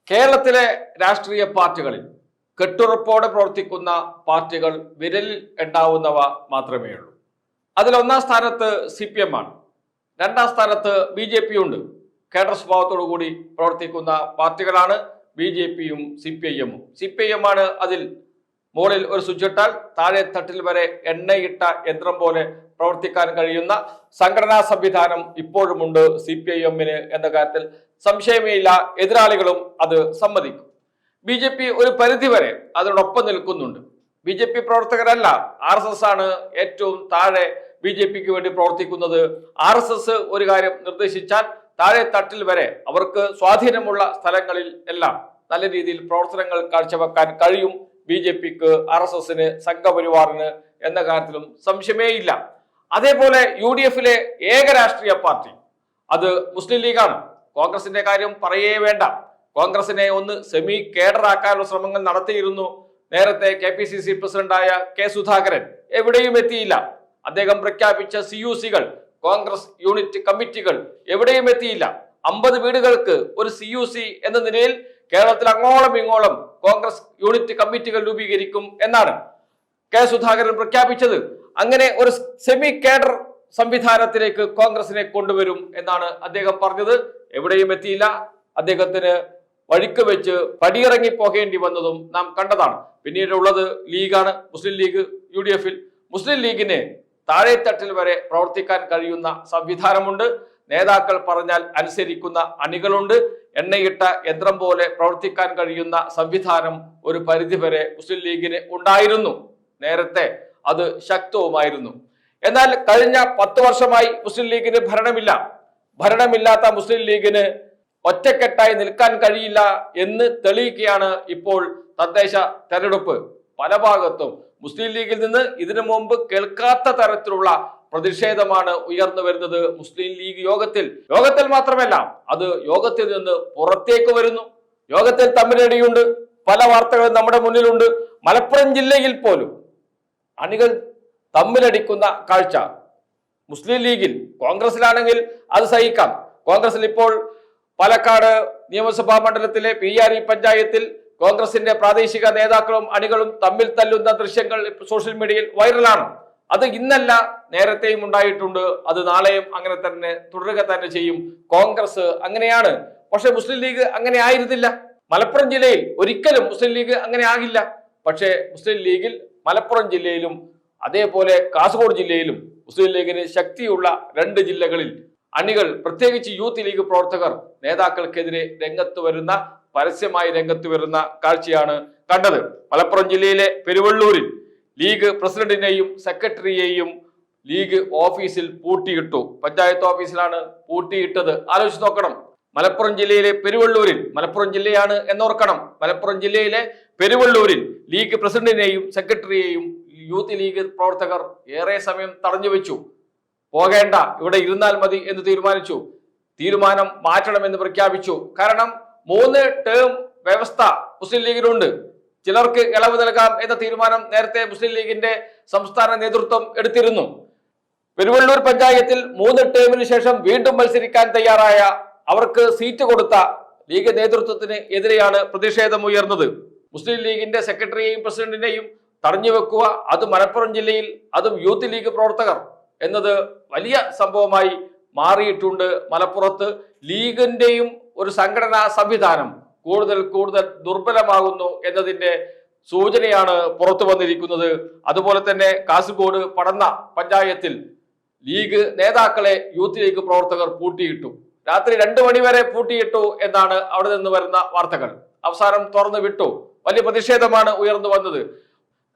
കേരളത്തിലെ രാഷ്ട്രീയ പാർട്ടികളിൽ കെട്ടുറപ്പോടെ പ്രവർത്തിക്കുന്ന പാർട്ടികൾ വിരലിൽ എണ്ണാവുന്നവ മാത്രമേ ഉള്ളൂ. അതിൽ ഒന്നാം സ്ഥാനത്ത് CPM ആണ്. രണ്ടാം സ്ഥാനത്ത് BJP ഉണ്ട്. കേഡർ സ്വഭാവത്തോടു കൂടി പ്രവർത്തിക്കുന്ന പാർട്ടികളാണ് BJPയും CPIM-ഉം. CPIM ആണ് അതിൽ മുകളിൽ ഒരു സ്വിച്ച് ഇട്ടാൽ താഴെ തട്ടിൽ വരെ എണ്ണയിട്ട യന്ത്രം പോലെ പ്രവർത്തിക്കാൻ കഴിയുന്ന സംഘടനാ സംവിധാനം ഇപ്പോഴുമുണ്ട് CPIM-ന് എന്ന കാര്യത്തിൽ സംശയമേ ഇല്ല. എതിരാളികളും അത് സമ്മതിക്കും. BJP ഒരു പരിധിവരെ അതിനോടൊപ്പം നിൽക്കുന്നുണ്ട്. BJP പ്രവർത്തകരല്ല, RSS ആണ് ഏറ്റവും താഴെ BJPക്ക് വേണ്ടി പ്രവർത്തിക്കുന്നത്. RSS ഒരു കാര്യം നിർദ്ദേശിച്ചാൽ താഴെ തട്ടിൽ വരെ അവർക്ക് സ്വാധീനമുള്ള സ്ഥലങ്ങളിൽ എല്ലാം നല്ല രീതിയിൽ പ്രവർത്തനങ്ങൾ കാഴ്ചവെക്കാൻ കഴിയും BJPക്ക്, RSSന്, സംഘപരിവാറിന് എന്ന കാര്യത്തിലും സംശയമേ ഇല്ല. അതേപോലെ UDF-ലെ ഏക രാഷ്ട്രീയ പാർട്ടി അത് മുസ്ലിം ലീഗാണ്. കോൺഗ്രസിന്റെ കാര്യം പറയേ വേണ്ട. കോൺഗ്രസിനെ ഒന്ന് സെമി കേഡറാക്കാനുള്ള ശ്രമങ്ങൾ നടത്തിയിരുന്നു നേരത്തെ KPCC പ്രസിഡന്റായ K. സുധാകരൻ. എവിടെയും എത്തിയില്ല. അദ്ദേഹം പ്രഖ്യാപിച്ച CUC-കൾ, കോൺഗ്രസ് യൂണിറ്റ് കമ്മിറ്റികൾ എവിടെയും എത്തിയില്ല. 50 വീടുകൾക്ക് ഒരു CUC എന്ന നിലയിൽ കേരളത്തിൽ അങ്ങോളം ഇങ്ങോളം കോൺഗ്രസ് യൂണിറ്റ് കമ്മിറ്റികൾ രൂപീകരിക്കും എന്നാണ് K. സുധാകരൻ പ്രഖ്യാപിച്ചത്. അങ്ങനെ ഒരു സെമി കേഡർ സംവിധാനത്തിലേക്ക് കോൺഗ്രസിനെ കൊണ്ടുവരും എന്നാണ് അദ്ദേഹം പറഞ്ഞത്. എവിടെയും എത്തിയില്ല. അദ്ദേഹത്തിന് വഴിക്ക് വെച്ച് പടിയിറങ്ങി പോകേണ്ടി വന്നതും നാം കണ്ടതാണ്. പിന്നീടുള്ളത് ലീഗാണ്. മുസ്ലിം ലീഗ് UDF-ൽ. മുസ്ലിം ലീഗിന് താഴെത്തട്ടിൽ വരെ പ്രവർത്തിക്കാൻ കഴിയുന്ന സംവിധാനമുണ്ട്. നേതാക്കൾ പറഞ്ഞാൽ അനുസരിക്കുന്ന അണികളുണ്ട്. എണ്ണയിട്ട യന്ത്രം പോലെ പ്രവർത്തിക്കാൻ കഴിയുന്ന സംവിധാനം ഒരു പരിധിവരെ മുസ്ലിം ലീഗിന് ഉണ്ടായിരുന്നു നേരത്തെ. അത് ശക്തവുമായിരുന്നു. എന്നാൽ കഴിഞ്ഞ 10 വർഷമായി മുസ്ലിം ലീഗിന് ഭരണമില്ല. ഭരണമില്ലാത്ത മുസ്ലിം ലീഗിന് ഒറ്റക്കെട്ടായി നിൽക്കാൻ കഴിയില്ല എന്ന് തെളിയിക്കുകയാണ് ഇപ്പോൾ തദ്ദേശ തെരഞ്ഞെടുപ്പ്. പല ഭാഗത്തും മുസ്ലിം ലീഗിൽ നിന്ന് ഇതിനു മുമ്പ് കേൾക്കാത്ത തരത്തിലുള്ള പ്രതിഷേധമാണ് ഉയർന്നു വരുന്നത്. മുസ്ലിം ലീഗ് യോഗത്തിൽ മാത്രമല്ല, അത് യോഗത്തിൽ നിന്ന് പുറത്തേക്ക് വരുന്നു. യോഗത്തിൽ തമ്മിലടിയുണ്ട്. പല വാർത്തകളും നമ്മുടെ മുന്നിലുണ്ട്. മലപ്പുറം ജില്ലയിൽ പോലും അണികൾ തമ്മിലടിക്കുന്ന കാഴ്ച മുസ്ലിം ലീഗിൽ. കോൺഗ്രസിലാണെങ്കിൽ അത് സഹിക്കാം. കോൺഗ്രസിൽ ഇപ്പോൾ പാലക്കാട് നിയമസഭാ മണ്ഡലത്തിലെ PRE പഞ്ചായത്തിൽ കോൺഗ്രസിന്റെ പ്രാദേശിക നേതാക്കളും അണികളും തമ്മിൽ തല്ലുന്ന ദൃശ്യങ്ങൾ സോഷ്യൽ മീഡിയയിൽ വൈറലാണ്. അത് ഇന്നല്ല, നേരത്തെയും ഉണ്ടായിട്ടുണ്ട്. അത് നാളെയും അങ്ങനെ തന്നെ തുടരുക തന്നെ ചെയ്യും. കോൺഗ്രസ് അങ്ങനെയാണ്. പക്ഷെ മുസ്ലിം ലീഗ് അങ്ങനെ ആയിരുന്നില്ല. മലപ്പുറം ജില്ലയിൽ ഒരിക്കലും മുസ്ലിം ലീഗ് അങ്ങനെ ആകില്ല. പക്ഷേ മുസ്ലിം ലീഗിൽ മലപ്പുറം ജില്ലയിലും അതേപോലെ കാസർഗോഡ് ജില്ലയിലും മുസ്ലിം ലീഗിന് ശക്തിയുള്ള 2 ജില്ലകളിൽ അണികൾ, പ്രത്യേകിച്ച് യൂത്ത് ലീഗ് പ്രവർത്തകർ നേതാക്കൾക്കെതിരെ പരസ്യമായി രംഗത്ത് വരുന്ന കാഴ്ചയാണ് കണ്ടത്. മലപ്പുറം ജില്ലയിലെ പെരുവള്ളൂരിൽ ലീഗ് പ്രസിഡന്റിനെയും സെക്രട്ടറിയെയും ലീഗ് ഓഫീസിൽ പൂട്ടിയിട്ടു. പഞ്ചായത്ത് ഓഫീസിലാണ് പൂട്ടിയിട്ടത്. ആലോചിച്ച് നോക്കണം. മലപ്പുറം ജില്ലയിലെ പെരുവള്ളൂരിൽ, മലപ്പുറം ജില്ലയാണ് എന്നോർക്കണം, മലപ്പുറം ജില്ലയിലെ പെരുവള്ളൂരിൽ ലീഗ് പ്രസിഡന്റിനെയും സെക്രട്ടറിയെയും യൂത്ത് ലീഗ് പ്രവർത്തകർ ഏറെ സമയം തടഞ്ഞു വെച്ചു. പോകേണ്ട, ഇവിടെ ഇരുന്നാൽ മതി എന്ന് തീരുമാനിച്ചു. തീരുമാനം മാറ്റണമെന്ന് പ്രഖ്യാപിച്ചു. കാരണം 3 ടേം വ്യവസ്ഥ മുസ്ലിം ലീഗിനുണ്ട്. ചിലർക്ക് ഇളവ് നൽകാം എന്ന തീരുമാനം നേരത്തെ മുസ്ലിം ലീഗിന്റെ സംസ്ഥാന നേതൃത്വം എടുത്തിരുന്നു. പെരുവള്ളൂർ പഞ്ചായത്തിൽ 3 ടേമിന് ശേഷം വീണ്ടും മത്സരിക്കാൻ തയ്യാറായ അവർക്ക് സീറ്റ് കൊടുത്ത ലീഗ് നേതൃത്വത്തിന് എതിരെയാണ് പ്രതിഷേധം ഉയർന്നത്. മുസ്ലിം ലീഗിന്റെ സെക്രട്ടറിയെയും പ്രസിഡന്റിനെയും തടഞ്ഞു വെക്കുക, അത് മലപ്പുറം ജില്ലയിൽ, അതും യൂത്ത് ലീഗ് പ്രവർത്തകർ എന്നത് വലിയ സംഭവമായി മാറിയിട്ടുണ്ട്. മലപ്പുറത്ത് ലീഗിന്റെയും ഒരു സംഘടനാ സംവിധാനം കൂടുതൽ ദുർബലമാകുന്നു എന്നതിന്റെ സൂചനയാണ് പുറത്തു വന്നിരിക്കുന്നത്. അതുപോലെ തന്നെ കാസർഗോഡ് പടന്ന പഞ്ചായത്തിൽ ലീഗ് നേതാക്കളെ യൂത്ത് ലീഗ് പ്രവർത്തകർ പൂട്ടിയിട്ടു. രാത്രി 2 മണി വരെ പൂട്ടിയിട്ടു എന്നാണ് അവിടെ നിന്ന് വരുന്ന വാർത്തകൾ. അവസാനം തുറന്നു വിട്ടു. വലിയ പ്രതിഷേധമാണ് ഉയർന്നു വന്നത്.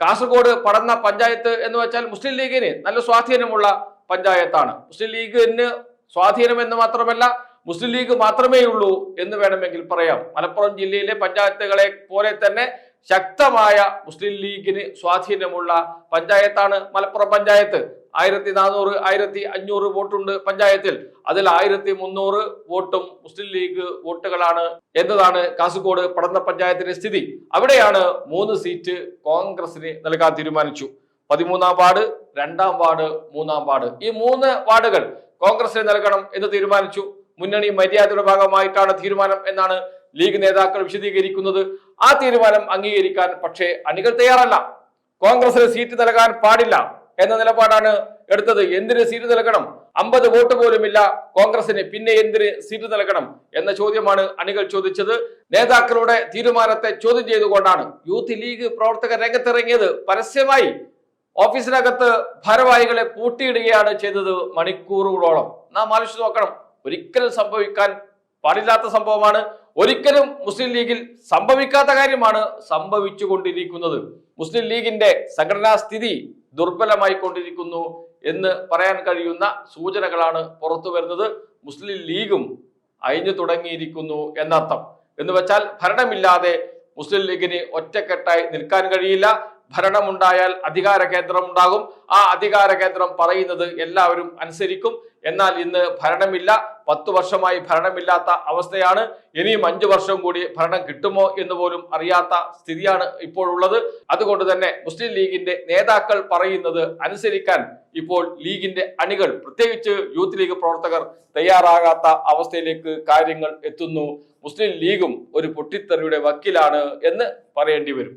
കാസർഗോഡ് പടന്ന പഞ്ചായത്ത് എന്ന് വെച്ചാൽ മുസ്ലിം ലീഗിന് നല്ല സ്വാധീനമുള്ള പഞ്ചായത്താണ്. മുസ്ലിം ലീഗിന് സ്വാധീനം എന്ന് മാത്രമല്ല, മുസ്ലിം ലീഗ് മാത്രമേ ഉള്ളൂ എന്ന് വേണമെങ്കിൽ പറയാം. മലപ്പുറം ജില്ലയിലെ പഞ്ചായത്തുകളെ പോലെ തന്നെ ശക്തമായ മുസ്ലിം ലീഗിന് സ്വാധീനമുള്ള പഞ്ചായത്താണ് മലപ്പുറം പഞ്ചായത്ത്. 1400-1500 വോട്ടുണ്ട് പഞ്ചായത്തിൽ. അതിൽ 1300 വോട്ടും മുസ്ലിം ലീഗ് വോട്ടുകളാണ് എന്നതാണ് കാസർഗോഡ് പടന്ന പഞ്ചായത്തിന്റെ സ്ഥിതി. അവിടെയാണ് 3 സീറ്റ് കോൺഗ്രസിന് നൽകാൻ തീരുമാനിച്ചു. 13ാം വാർഡ്, 2ാം വാർഡ്, 3ാം വാർഡ്. ഈ 3 വാർഡുകൾ കോൺഗ്രസിന് നൽകണം എന്ന് തീരുമാനിച്ചു. മുന്നണി മര്യാദയുടെ ഭാഗമായിട്ടാണ് തീരുമാനം എന്നാണ് ലീഗ് നേതാക്കൾ വിശദീകരിക്കുന്നത്. ആ തീരുമാനം അംഗീകരിക്കാൻ പക്ഷേ അണികൾ തയ്യാറല്ല. കോൺഗ്രസിന് സീറ്റ് നൽകാൻ പാടില്ല എന്ന നിലപാടാണ് എടുത്തത്. എന്തിന് സീറ്റ് നൽകണം? 50 വോട്ട് പോലുമില്ല കോൺഗ്രസിന്, പിന്നെ എന്തിന് സീറ്റ് നൽകണം എന്ന ചോദ്യമാണ് അണികൾ ചോദിച്ചത്. നേതാക്കളുടെ തീരുമാനത്തെ ചോദ്യം ചെയ്തുകൊണ്ടാണ് യൂത്ത് ലീഗ് പ്രവർത്തകർ രംഗത്തിറങ്ങിയത്. പരസ്യമായി ഓഫീസിനകത്ത് ഭാരവാഹികളെ പൂട്ടിയിടുകയാണ് ചെയ്തത് മണിക്കൂറുകളോളം. നാം ആലോചിച്ച് നോക്കണം. ഒരിക്കലും സംഭവിക്കാൻ പാടില്ലാത്ത സംഭവമാണ്. ഒരിക്കലും മുസ്ലിം ലീഗിൽ സംഭവിക്കാത്ത കാര്യമാണ് സംഭവിച്ചുകൊണ്ടിരിക്കുന്നത്. മുസ്ലിം ലീഗിന്റെ സംഘടനാ സ്ഥിതി ദുർബലമായി കൊണ്ടിരിക്കുന്നു എന്ന് പറയാൻ കഴിയുന്ന സൂചനകളാണ് പുറത്തു വരുന്നത്. മുസ്ലിം ലീഗും അയഞ്ഞു തുടങ്ങിയിരിക്കുന്നു എന്നർത്ഥം. എന്ന് വെച്ചാൽ ഭരണമില്ലാതെ മുസ്ലിം ലീഗിന് ഒറ്റക്കെട്ടായി നിൽക്കാൻ കഴിയില്ല. ഭരണമുണ്ടായാൽ അധികാര കേന്ദ്രം ഉണ്ടാകും. ആ അധികാര കേന്ദ്രം പറയുന്നത് എല്ലാവരും അനുസരിക്കും. എന്നാൽ ഇന്ന് ഭരണമില്ല. 10 വർഷമായി ഭരണമില്ലാത്ത അവസ്ഥയാണ്. ഇനിയും 5 വർഷം കൂടി ഭരണം കിട്ടുമോ എന്ന് പോലും അറിയാത്ത സ്ഥിതിയാണ് ഇപ്പോഴുള്ളത്. അതുകൊണ്ട് തന്നെ മുസ്ലിം ലീഗിന്റെ നേതാക്കൾ പറയുന്നത് അനുസരിക്കാൻ ഇപ്പോൾ ലീഗിന്റെ അണികൾ, പ്രത്യേകിച്ച് യൂത്ത് ലീഗ് പ്രവർത്തകർ തയ്യാറാകാത്ത അവസ്ഥയിലേക്ക് കാര്യങ്ങൾ എത്തുന്നു. മുസ്ലിം ലീഗും ഒരു പൊട്ടിത്തെറിയുടെ വക്കിലാണ് എന്ന് പറയേണ്ടി വരും.